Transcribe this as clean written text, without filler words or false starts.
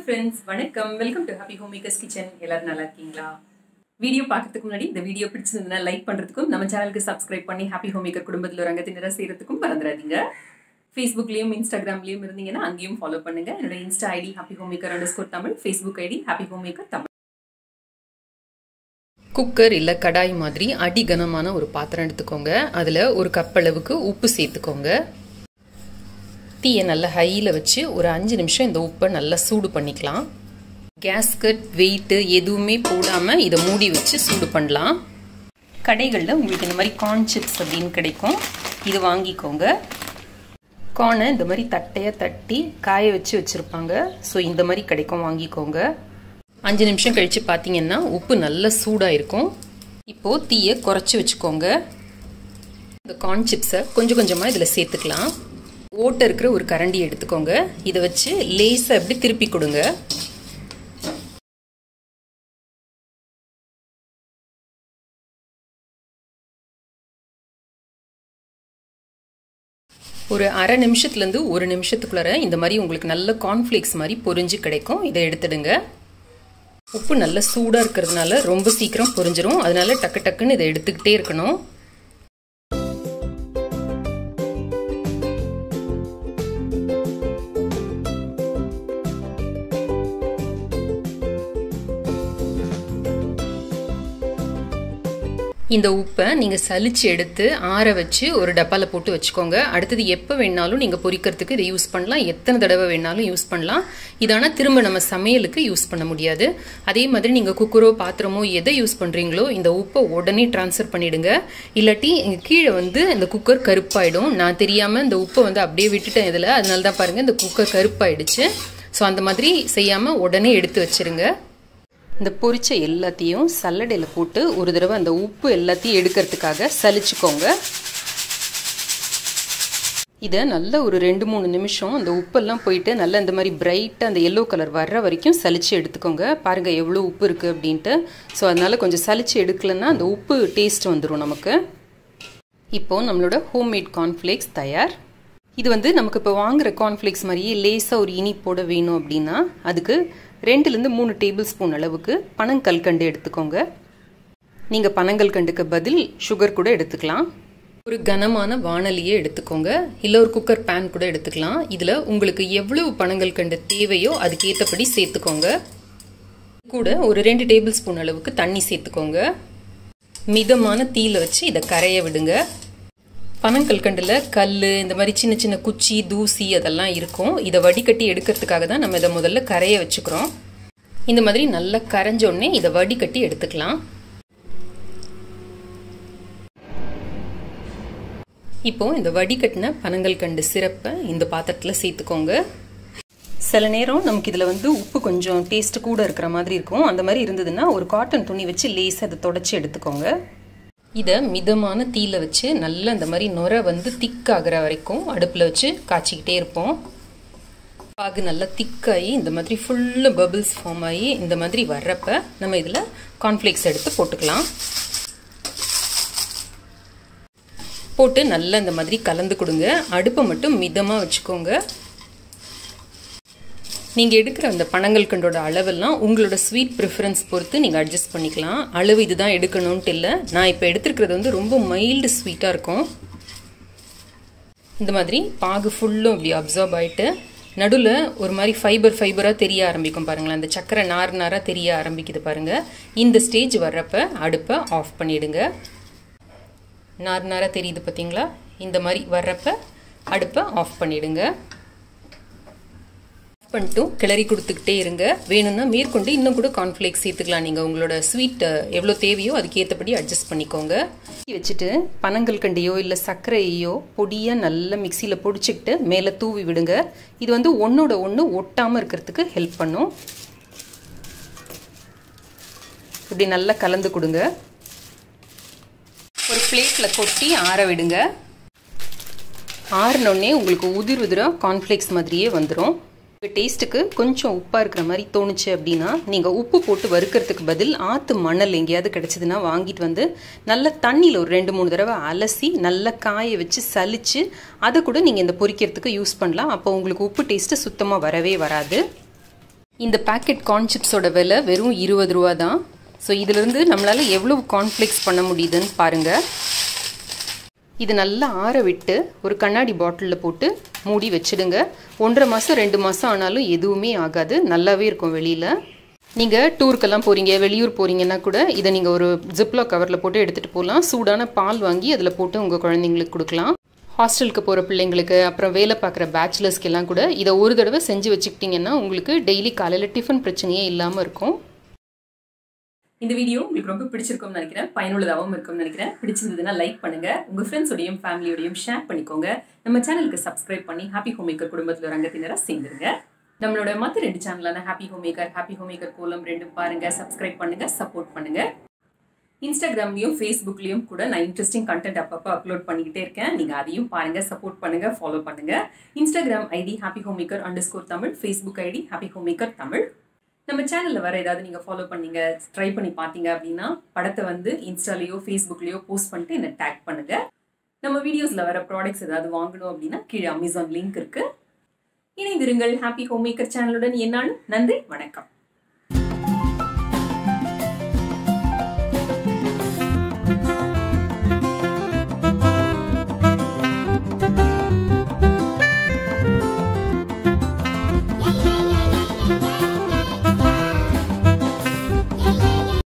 friends, வணக்கம். Welcome to happy home makers kitchen. எல்லாரும் நல்லா இருக்கீங்களா? வீடியோ பார்க்கறதுக்கு முன்னாடி இந்த வீடியோ பிடிச்சிருந்தா லைக் பண்றதுக்கும் நம்ம சேனலுக்கு சப்ஸ்கிரைப் பண்ணி ஹாப்பி ஹோம் மேக்கர் குடும்பத்தில் ஒரு அங்கத்தினரா சேரத்துக்கும் மறந்துடாதீங்க. ஃபேஸ்புக்லயும் இன்ஸ்டாகிராம்லயும் இருந்தீங்கன்னா அங்கேயும் ஃபாலோ பண்ணுங்க. என்னோட insta ID happy home maker _Tamil, Facebook ID happy home maker Tamil. Cooker இல்லை கடாய் மாதிரி அடி கனமான ஒரு பாத்திரம் எடுத்துக்கோங்க. அதில் ஒரு கப் அளவுக்கு உப்பு சேர்த்துக்கோங்க. தீயை நல்லா ஹையில் வச்சு ஒரு 5 நிமிஷம் இந்த உப்பை நல்லா சூடு பண்ணிக்கலாம். கேஸ்கட் வெயிட்டு எதுவுமே போடாமல் இதை மூடி வச்சு சூடு பண்ணலாம். கடைகளில் உங்களுக்கு இந்த மாதிரி கார்ன் சிப்ஸ் அப்படின்னு கிடைக்கும், இது வாங்கிக்கோங்க. கார்னை இந்த மாதிரி தட்டையாக தட்டி காய வச்சு வச்சுருப்பாங்க. ஸோ இந்த மாதிரி கிடைக்கும், வாங்கிக்கோங்க. 5 நிமிஷம் கழித்து பார்த்தீங்கன்னா உப்பு நல்லா சூடாக இருக்கும். இப்போது தீயை குறைச்சி வச்சுக்கோங்க. இந்த கார்ன் சிப்ஸை கொஞ்சம் கொஞ்சமாக இதில் சேர்த்துக்கலாம். ஓட்டை இருக்கிற ஒரு கரண்டி எடுத்துக்கோங்க. இதை வச்சு லேசாக அப்படி திருப்பி கொடுங்க. ஒரு அரை நிமிஷத்துலேருந்து 1 நிமிஷத்துக்குள்ளார இந்த மாதிரி உங்களுக்கு நல்ல கார்ன்ஃப்ளேக்ஸ் மாதிரி பொரிஞ்சு கிடைக்கும். இதை எடுத்துடுங்க. உப்பு நல்லா சூடாக இருக்கிறதுனால ரொம்ப சீக்கிரம் பொரிஞ்சிரும். அதனால டக்கு டக்குன்னு இதை எடுத்துக்கிட்டே இருக்கணும். இந்த உப்பை நீங்கள் சலிச்சு எடுத்து ஆற வச்சு ஒரு டப்பாவில் போட்டு வச்சுக்கோங்க. அடுத்தது எப்போ வேணாலும் நீங்கள் பொரிக்கிறதுக்கு இதை யூஸ் பண்ணலாம். எத்தனை தடவை வேணாலும் யூஸ் பண்ணலாம். இதான திரும்ப நம்ம சமையலுக்கு யூஸ் பண்ண முடியாது. அதே மாதிரி நீங்கள் குக்கரோ பாத்திரமோ எதை யூஸ் பண்ணுறீங்களோ இந்த உப்பை உடனே ட்ரான்ஸ்ஃபர் பண்ணிவிடுங்க. இல்லாட்டி கீழே இந்த குக்கர் கருப்பாயிடும். நான் தெரியாமல் இந்த உப்பை அப்படியே விட்டுட்டேன் இதில். அதனால தான் பாருங்கள் இந்த குக்கர் கருப்பாயிடுச்சு. ஸோ அந்த மாதிரி செய்யாமல் உடனே எடுத்து வச்சுருங்க. இந்த பொரிச்ச எல்லாத்தையும் சல்லடையில் போட்டு ஒரு தடவை அந்த உப்பு எல்லாத்தையும் எடுக்கிறதுக்காக சலிச்சுக்கோங்க. இதை நல்லா ஒரு 2-3 நிமிஷம் அந்த உப்பெல்லாம் போயிட்டு நல்லா இந்த மாதிரி பிரைட்டாக அந்த எல்லோ கலர் வர்ற வரைக்கும் சலிச்சு எடுத்துக்கோங்க. பாருங்கள் எவ்வளோ உப்பு இருக்குது அப்படின்ட்டு. ஸோ அதனால் கொஞ்சம் சலிச்சு எடுக்கலன்னா அந்த உப்பு டேஸ்ட் வந்துடும் நமக்கு. இப்போது நம்மளோட ஹோம்மேட் கார்ன்ஃப்ளேக்ஸ் தயார். இது நமக்கு இப்போ வாங்குகிற கார்ன்ஃப்ளேக்ஸ் மாதிரியே லேசாக ஒரு இனிப்போட வேணும் அப்படின்னா அதுக்கு 2-3 டேபிள் ஸ்பூன் அளவுக்கு பனங்கல்கண்டு எடுத்துக்கோங்க. நீங்கள் பனங்கல்கண்டுக்கு பதில் சுகர் கூட எடுத்துக்கலாம். ஒரு கனமான வாணலியை எடுத்துக்கோங்க. இல்லை ஒரு குக்கர் பேன் கூட எடுத்துக்கலாம். இதில் உங்களுக்கு எவ்வளவு பனங்கல்கண்டு தேவையோ அதுக்கேற்றபடி சேர்த்துக்கோங்க. கூட ஒரு 2 டேபிள் ஸ்பூன் அளவுக்கு தண்ணி சேர்த்துக்கோங்க. மிதமான தீயில வச்சு இதை கரைய விடுங்க. பனங்கல்கண்டில் கல், இந்த மாதிரி சின்ன சின்ன குச்சி, தூசி அதெல்லாம் இருக்கும். இதை வடிகட்டி எடுக்கிறதுக்காக தான் நம்ம இதை முதல்ல கரைய வச்சுக்கிறோம். இந்த மாதிரி நல்லா கரைஞ்சோடனே இதை வடிகட்டி எடுத்துக்கலாம். இப்போ இந்த வடிகட்டின பனங்கல்கண்டு சிரப்பை இந்த பாத்திரத்தில் சேர்த்துக்கோங்க. சில நேரம் நமக்கு இதில் உப்பு கொஞ்சம் டேஸ்ட் கூட இருக்கிற மாதிரி இருக்கும். அந்த மாதிரி இருந்ததுன்னா ஒரு காட்டன் துணி வச்சு லேசாக அதை தொடச்சி எடுத்துக்கோங்க. இதை மிதமான தீயில வச்சு நல்லா இந்த மாதிரி நுரை திக்காகிற வரைக்கும் அடுப்பில் வச்சு காய்ச்சிக்கிட்டே இருப்போம். பாகு நல்லா திக்காகி இந்த மாதிரி ஃபுல்லாக பபிள்ஸ் ஃபார்ம் ஆகி இந்த மாதிரி வர்றப்ப நம்ம இதில் கார்ன்ஃப்ளேக்ஸ் எடுத்து போட்டுக்கலாம். போட்டு நல்லா இந்த மாதிரி கலந்து கொடுங்க. அடுப்பை மட்டும் மிதமாக வச்சுக்கோங்க. நீங்கள் எடுக்கிற அந்த பனங்கல்கண்டோட அளவெல்லாம் உங்களோட ஸ்வீட் ப்ரிஃபரன்ஸ் பொறுத்து நீங்கள் அட்ஜஸ்ட் பண்ணிக்கலாம். அளவு இதுதான் எடுக்கணும்ட்டு இல்லை. நான் இப்போ எடுத்துருக்கிறது ரொம்ப மைல்டு ஸ்வீட்டாக இருக்கும். இந்த மாதிரி பாகு ஃபுல்லும் இப்படி அப்சார்ப் ஆகிட்டு நடுவில் ஒரு மாதிரி ஃபைபராக தெரிய ஆரம்பிக்கும் பாருங்களேன். அந்த சக்கரை நாராக தெரிய ஆரம்பிக்குது பாருங்கள். இந்த ஸ்டேஜ் வர்றப்ப அடுப்பை ஆஃப் பண்ணிவிடுங்க. நாராக தெரியுது பார்த்தீங்களா? இந்த மாதிரி வர்றப்ப அடுப்பை ஆஃப் பண்ணிவிடுங்க. பண்ணிட்டு கிளறி கொடுத்துக்கிட்டே இருங்க. வேணும்னா மேற்கொண்டு இன்னும் கூட கார்ன்ஃப்ளேக்ஸ் சேர்த்துக்கலாம். நீங்கள் உங்களோட ஸ்வீட் எவ்வளோ தேவையோ அதுக்கேற்றபடி அட்ஜஸ்ட் பண்ணிக்கோங்க. வச்சுட்டு பனங்கல்கண்டையோ இல்லை சர்க்கரையோ பொடியாக நல்லா மிக்சியில் பொடிச்சிக்கிட்டு மேலே தூவி விடுங்க. இது ஒன்றோட ஒன்று ஒட்டாமல் இருக்கிறதுக்கு ஹெல்ப் பண்ணும். இப்படி நல்லா கலந்து கொடுங்க. ஒரு பிளேட்டில் கொட்டி ஆற விடுங்க. ஆறினோடனே உங்களுக்கு உதிராக கார்ன்ஃப்ளேக்ஸ் மாதிரியே வந்துடும். டேஸ்ட்டுக்கு கொஞ்சம் உப்பாக இருக்கிற மாதிரி தோணுச்சு அப்படின்னா நீங்கள் உப்பு போட்டு வறுக்கிறதுக்கு பதில் ஆற்று மணல் எங்கேயாவது கிடச்சிதுன்னா வாங்கிட்டு நல்லா தண்ணியில் ஒரு 2-3 தடவை அலசி நல்லா காய வச்சு சலிச்சு அதை கூட நீங்கள் இந்த பொரிக்கிறதுக்கு யூஸ் பண்ணலாம். அப்போ உங்களுக்கு உப்பு டேஸ்ட்டு சுத்தமாக வரவே வராது. இந்த பேக்கெட் கார்ன் சிப்ஸோட விலை வெறும் 20 ரூபா தான். ஸோ இதிலிருந்து நம்மளால் எவ்வளோ கார்ன்ஃப்ளேக்ஸ் பண்ண முடியுதுன்னு பாருங்கள். இது நல்லா ஆற விட்டு ஒரு கண்ணாடி பாட்டிலில் போட்டு மூடி வச்சுடுங்க. 1.5 மாதம் 2 மாதம் ஆனாலும் எதுவுமே ஆகாது, நல்லாவே இருக்கும். வெளியில் நீங்கள் டூருக்கெல்லாம் போகிறீங்க, வெளியூர் போகிறீங்கன்னா கூட இதை நீங்கள் ஒரு ஜிப்லாக் கவரில் போட்டு எடுத்துகிட்டு போகலாம். சூடான பால் வாங்கி அதில் போட்டு உங்கள் குழந்தைங்களுக்கு கொடுக்கலாம். ஹாஸ்டலுக்கு போகிற பிள்ளைங்களுக்கு, அப்புறம் வேலை பார்க்குற பேச்சுலர்ஸ்க்கெல்லாம் கூட இதை ஒரு தடவை செஞ்சு வச்சுக்கிட்டிங்கன்னா உங்களுக்கு டெய்லி காலையில் டிஃபன் பிரச்சனையே இல்லாமல் இருக்கும். இந்த வீடியோ உங்களுக்கு ரொம்ப பிடிச்சிருக்கும்னு நினைக்கிறேன், பயனுள்ளதாகவும் இருக்கும்னு நினைக்கிறேன். பிடிச்சிருந்ததுன்னா லைக் பண்ணுங்க, உங்க ஃப்ரெண்ட்ஸோடையும் ஃபேமிலியோடையும் ஷேர் பண்ணிக்கோங்க. நம்ம சேனலுக்கு சப்ஸ்கிரைப் பண்ணி ஹாப்பி ஹோம் மேக்கர் குடும்பத்தில் ஒரு அங்கத்தினராக சேர்ந்துருங்க. நம்மளோட மற்ற 2 சேனலான ஹாப்பி ஹோம் மேக்கர் கோலம் 2 பாருங்க, சப்ஸ்கிரைப் பண்ணுங்க, சப்போர்ட் பண்ணுங்க. இன்ஸ்டாகிராம்லயும் ஃபேஸ்புக்லயும் கூட நான் இன்ட்ரெஸ்டிங் கண்டென்ட் அப்பப்போ அப்லோட் பண்ணிக்கிட்டே இருக்கேன். நீங்க அதையும் பாருங்க, சப்போர்ட் பண்ணுங்க, ஃபாலோ பண்ணுங்க. Instagram ID happy home maker _Tamil, Facebook ID happy home maker Tamil. நம்ம சேனலில் வர ஏதாவது நீங்கள் ஃபாலோ பண்ணீங்க, ட்ரை பண்ணி பார்த்தீங்க அப்படின்னா படத்தை வந்து இன்ஸ்டாலேயோ ஃபேஸ்புக்லேயோ போஸ்ட் பண்ணிட்டு என்னை டேக் பண்ணுங்கள். நம்ம வீடியோஸில் வர ப்ராடக்ட்ஸ் ஏதாவது வாங்கணும் அப்படின்னா கீழே அமேசான் லிங்க் இருக்குது. இணைந்திருங்கள் ஹாப்பி ஹோம் மேக்கர் சேனலுடன். என்னாலும் நன்றி, வணக்கம்.